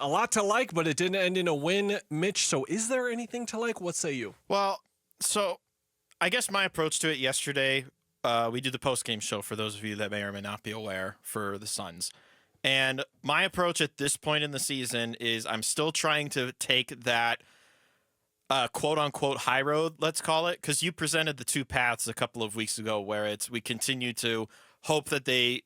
A lot to like, but it didn't end in a win, Mitch. So is there anything to like? What say you? Well, so I guess my approach to it yesterday, we did the post-game show for those of you that may or may not be aware for the Suns. And my approach at this point in the season is I'm still trying to take that quote-unquote high road, let's call it, because you presented the two paths a couple of weeks ago where we continue to hope that they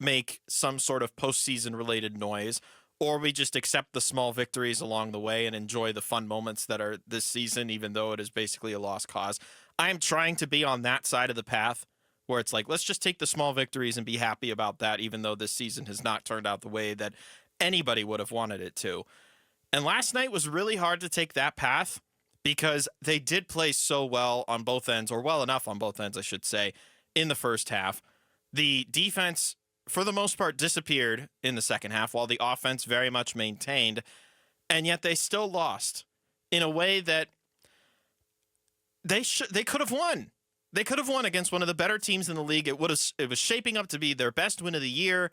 make some sort of postseason related noise, or we just accept the small victories along the way and enjoy the fun moments that are this season, even though it is basically a lost cause. I am trying to be on that side of the path where it's like, let's just take the small victories and be happy about that, even though this season has not turned out the way that anybody would have wanted it to. And last night was really hard to take that path because they did play so well on both ends, or well enough on both ends, I should say, in the first half. The defense, for the most part, disappeared in the second half, while the offense very much maintained, and yet they still lost in a way that they could have won. They could have won against one of the better teams in the league. It was shaping up to be their best win of the year,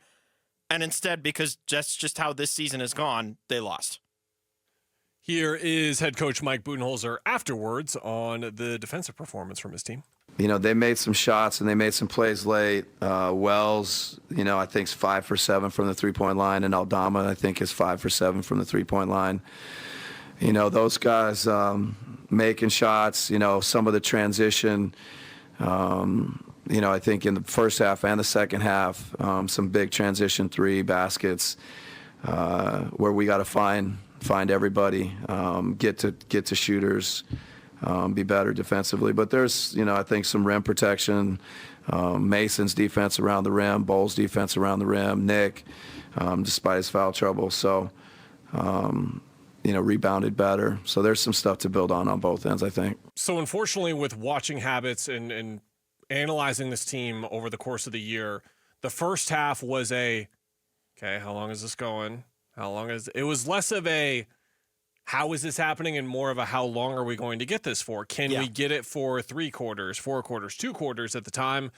and instead, because that's just how this season has gone, they lost. Here is head coach Mike Budenholzer afterwards on the defensive performance from his team. You know, they made some shots and they made some plays late. Wells, I think is 5 for 7 from the three-point line, and Aldama, I think, is 5 for 7 from the three-point line. Those guys making shots, some of the transition, I think in the first half and the second half, some big transition three baskets where we got to find everybody, get to shooters, be better defensively. But there's, I think some rim protection, Mason's defense around the rim, Bowles' defense around the rim, Nick, despite his foul trouble. So, rebounded better. So there's some stuff to build on both ends, I think. So unfortunately, with watching habits and analyzing this team over the course of the year, the first half was okay, how long is this going? It was less of a, how is this happening, and more of a, how long are we going to get this for? Can we get it for 3 quarters, 4 quarters, 2 quarters? At the time,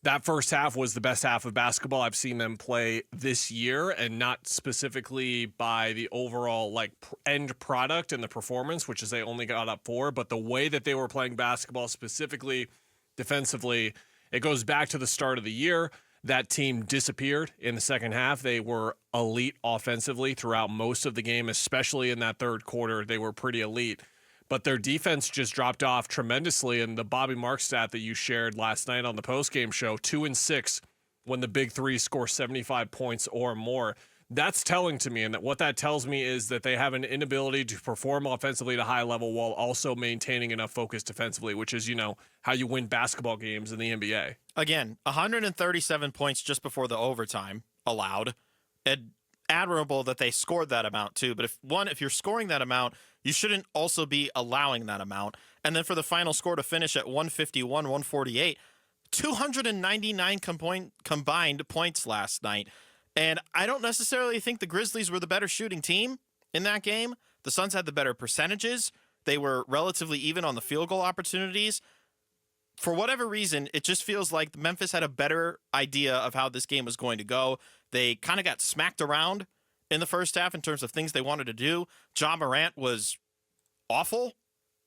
that first half was the best half of basketball I've seen them play this year, and not specifically by the overall end product and the performance, which is they only got up 4, but the way that they were playing basketball, specifically defensively. It goes back to the start of the year. That team disappeared in the second half. They were elite offensively throughout most of the game, especially in that third quarter. They were pretty elite. But their defense just dropped off tremendously. And the Bobby Marks stat that you shared last night on the postgame show, 2-6 when the big three score 75 points or more. That's telling to me, and that what that tells me is that they have an inability to perform offensively at a high level while also maintaining enough focus defensively, which is, how you win basketball games in the NBA. Again, 137 points just before the overtime allowed. And admirable that they scored that amount too. But if you're scoring that amount, you shouldn't also be allowing that amount. And then for the final score to finish at 151-148, 299 combined points last night. And I don't necessarily think the Grizzlies were the better shooting team in that game. The Suns had the better percentages. They were relatively even on the field goal opportunities. For whatever reason, it just feels like Memphis had a better idea of how this game was going to go. They kind of got smacked around in the first half in terms of things they wanted to do. Ja Morant was awful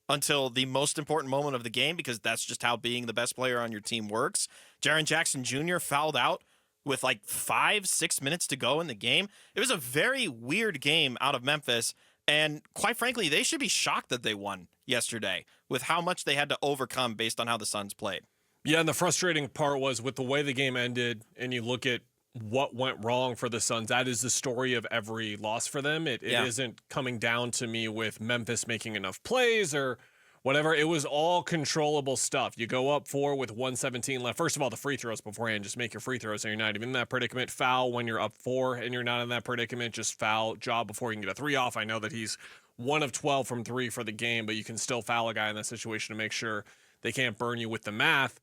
until the most important moment of the game, because that's just how being the best player on your team works. Jaren Jackson Jr. fouled out with 5-6 minutes to go in the game. It was a very weird game out of Memphis, and quite frankly, they should be shocked that they won yesterday with how much they had to overcome based on how the Suns played. Yeah, and the frustrating part was with the way the game ended, and you look at what went wrong for the Suns, that is the story of every loss for them. It isn't coming down to me with Memphis making enough plays or whatever. It was all controllable stuff. You go up 4 with 1:17 left. First of all, the free throws beforehand, just make your free throws so you're not even in that predicament. Foul when you're up 4 and you're not in that predicament. Just foul job before you can get a 3 off. I know that he's 1 of 12 from 3 for the game, but you can still foul a guy in that situation to make sure they can't burn you with the math.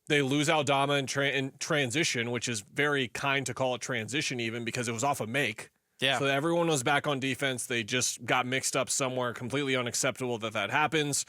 They lose Aldama in transition, which is very kind to call it transition even, because it was off a make. Yeah. So everyone was back on defense. They just got mixed up somewhere. Completely unacceptable that happens.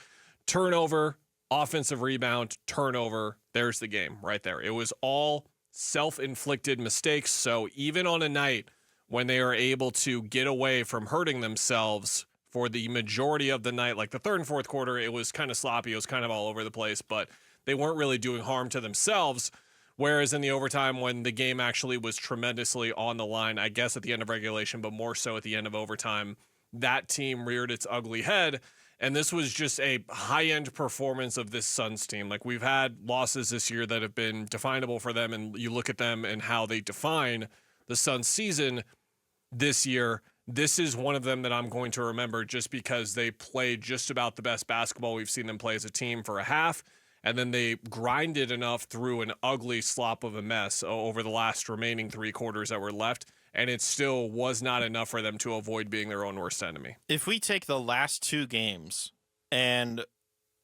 Turnover, offensive rebound, turnover. There's the game right there. It was all self-inflicted mistakes. So even on a night when they are able to get away from hurting themselves for the majority of the night. Like the third and fourth quarter, it was kind of sloppy. It was kind of all over the place, but they weren't really doing harm to themselves. Whereas in the overtime, when the game actually was tremendously on the line, I guess at the end of regulation, but more so at the end of overtime, that team reared its ugly head. And this was just a high-end performance of this Suns team. Like, we've had losses this year that have been definable for them, and you look at them and how they define the Suns season this year. This is one of them that I'm going to remember just because they played just about the best basketball we've seen them play as a team for a half. And then they grinded enough through an ugly slop of a mess over the last remaining 3 quarters that were left. And it still was not enough for them to avoid being their own worst enemy. If we take the last 2 games and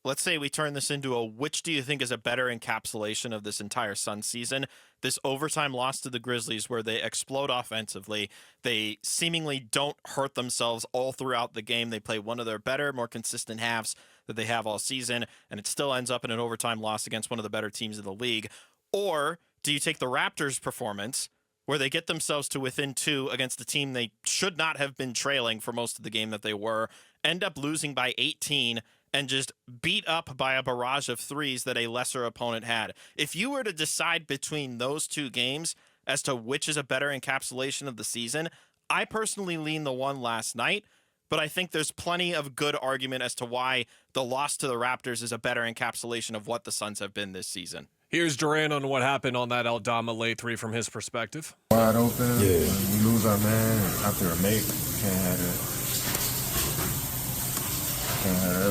let's say we turn this into a which do you think is a better encapsulation of this entire Suns season, this overtime loss to the Grizzlies where they explode offensively, they seemingly don't hurt themselves all throughout the game. They play one of their better, more consistent halves that they have all season, and it still ends up in an overtime loss against one of the better teams in the league. Or do you take the Raptors' performance where they get themselves to within 2 against a team they should not have been trailing for most of the game that they were, end up losing by 18, and just beat up by a barrage of threes that a lesser opponent had? If you were to decide between those 2 games as to which is a better encapsulation of the season, I personally lean the one last night, but I think there's plenty of good argument as to why the loss to the Raptors is a better encapsulation of what the Suns have been this season. Here's Durant on what happened on that Aldama late 3 from his perspective. Wide open. Yeah. We lose our man after a make. Can't have that.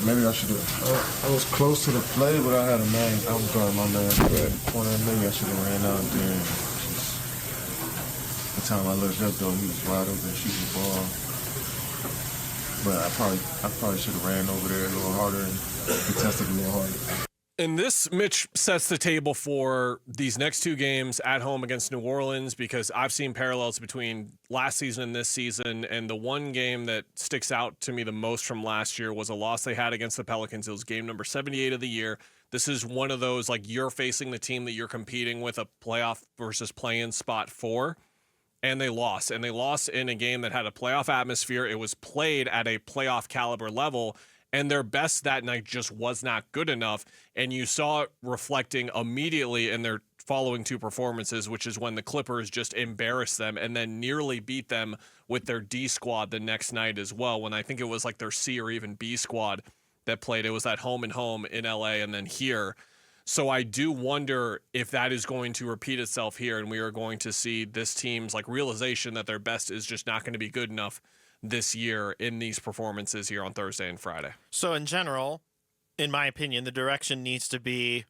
Maybe I should have. I was close to the play, but I had a man. I was guarding my man for that corner. Maybe I should have ran out there. The time I looked up, though, he was wide open shooting the ball. But I probably should have ran over there a little harder and contested a little harder. And this, Mitch, sets the table for these next 2 games at home against New Orleans, because I've seen parallels between last season and this season. And the one game that sticks out to me the most from last year was a loss they had against the Pelicans. It was game number 78 of the year. This is one of those, like, you're facing the team that you're competing with a playoff versus play-in spot for. And they lost. And they lost in a game that had a playoff atmosphere. It was played at a playoff caliber level. And their best that night just was not good enough. And you saw it reflecting immediately in their following 2 performances, which is when the Clippers just embarrassed them and then nearly beat them with their D squad the next night as well. When I think it was like their C or even B squad that played. It was at home and home in LA and then here. So I do wonder if that is going to repeat itself here, and we are going to see this team's like realization that their best is just not going to be good enough this year in these performances here on Thursday and Friday. So in general, in my opinion, the direction needs to be,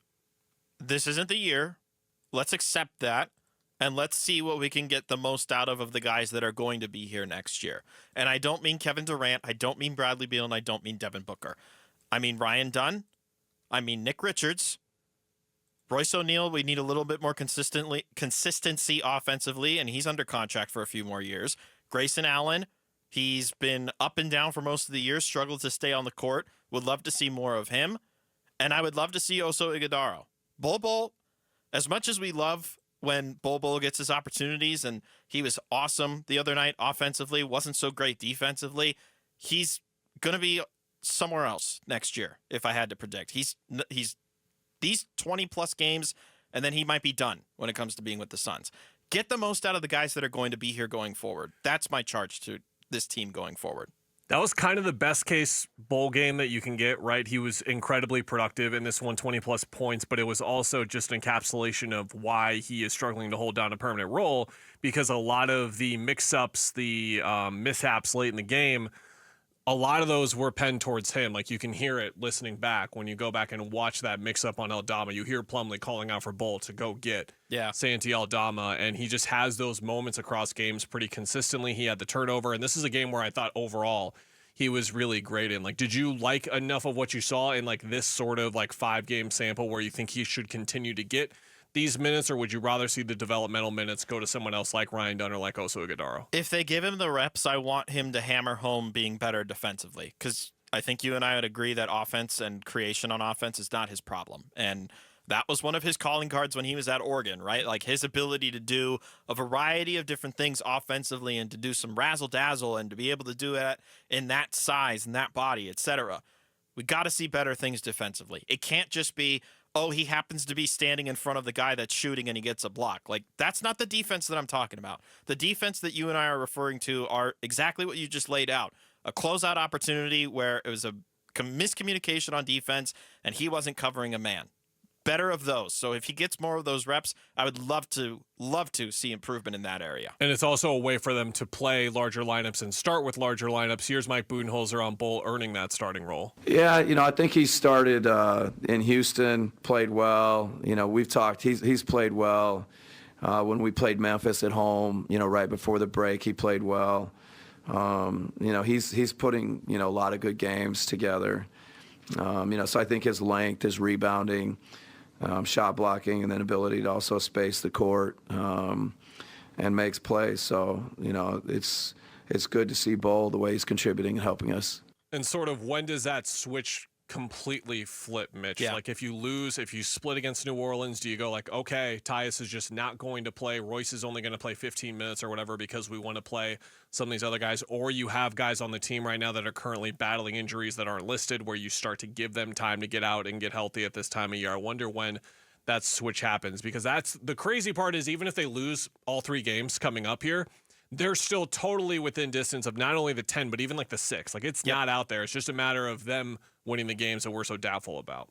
this isn't the year. Let's accept that. And let's see what we can get the most out of the guys that are going to be here next year. And I don't mean Kevin Durant. I don't mean Bradley Beal. And I don't mean Devin Booker. I mean Ryan Dunn. I mean Nick Richards. Royce O'Neal, we need a little bit more consistency offensively, and he's under contract for a few more years. Grayson Allen, he's been up and down for most of the year, struggled to stay on the court. Would love to see more of him. And I would love to see Oso Ighodaro. Bol, as much as we love when Bol gets his opportunities, and he was awesome the other night offensively, wasn't so great defensively, he's going to be somewhere else next year, if I had to predict. He's these 20-plus games, and then he might be done when it comes to being with the Suns. Get the most out of the guys that are going to be here going forward. That's my charge to this team going forward. That was kind of the best case bowl game that you can get, right? He was incredibly productive in this one, 20-plus points, but it was also just an encapsulation of why he is struggling to hold down a permanent role, because a lot of the mix-ups, the mishaps late in the game, a lot of those were penned towards him. Like, you can hear it listening back when you go back and watch that mix-up on Aldama. You hear Plumlee calling out for Bull to go get Santi Aldama, and he just has those moments across games pretty consistently. He had the turnover, and this is a game where I thought overall he was really great in. Like, did you like enough of what you saw in, like, this sort of, like, 5-game sample where you think he should continue to get these minutes, or would you rather see the developmental minutes go to someone else like Ryan Dunn or like Oso Ighodaro? If they give him the reps, I want him to hammer home being better defensively, because I think you and I would agree that offense and creation on offense is not his problem. And that was one of his calling cards when he was at Oregon, right? Like his ability to do a variety of different things offensively and to do some razzle dazzle and to be able to do it in that size and that body, etc. We got to see better things defensively. It can't just be, oh, he happens to be standing in front of the guy that's shooting and he gets a block. Like, that's not the defense that I'm talking about. The defense that you and I are referring to are exactly what you just laid out. A closeout opportunity where it was a miscommunication on defense and he wasn't covering a man. Better of those. So if he gets more of those reps, I would love to see improvement in that area. And it's also a way for them to play larger lineups and start with larger lineups. Here's Mike Budenholzer on Bull earning that starting role. Yeah, I think he started in Houston, played well. We've talked. He's played well. When we played Memphis at home, right before the break, he played well. He's putting a lot of good games together. So I think his length, his rebounding, shot blocking, and then ability to also space the court and makes plays. So it's good to see Bull the way he's contributing and helping us. And sort of when does that switch completely flip, Mitch? Yeah. Like if you split against New Orleans, do you go like, okay, Tyus is just not going to play, Royce is only going to play 15 minutes or whatever because we want to play some of these other guys, or you have guys on the team right now that are currently battling injuries that aren't listed where you start to give them time to get out and get healthy at this time of year? I wonder when that switch happens, because that's the crazy part is even if they lose all 3 games coming up here, they're still totally within distance of not only the 10, but even like the 6. Like it's not out there. It's just a matter of them winning the games that we're so doubtful about.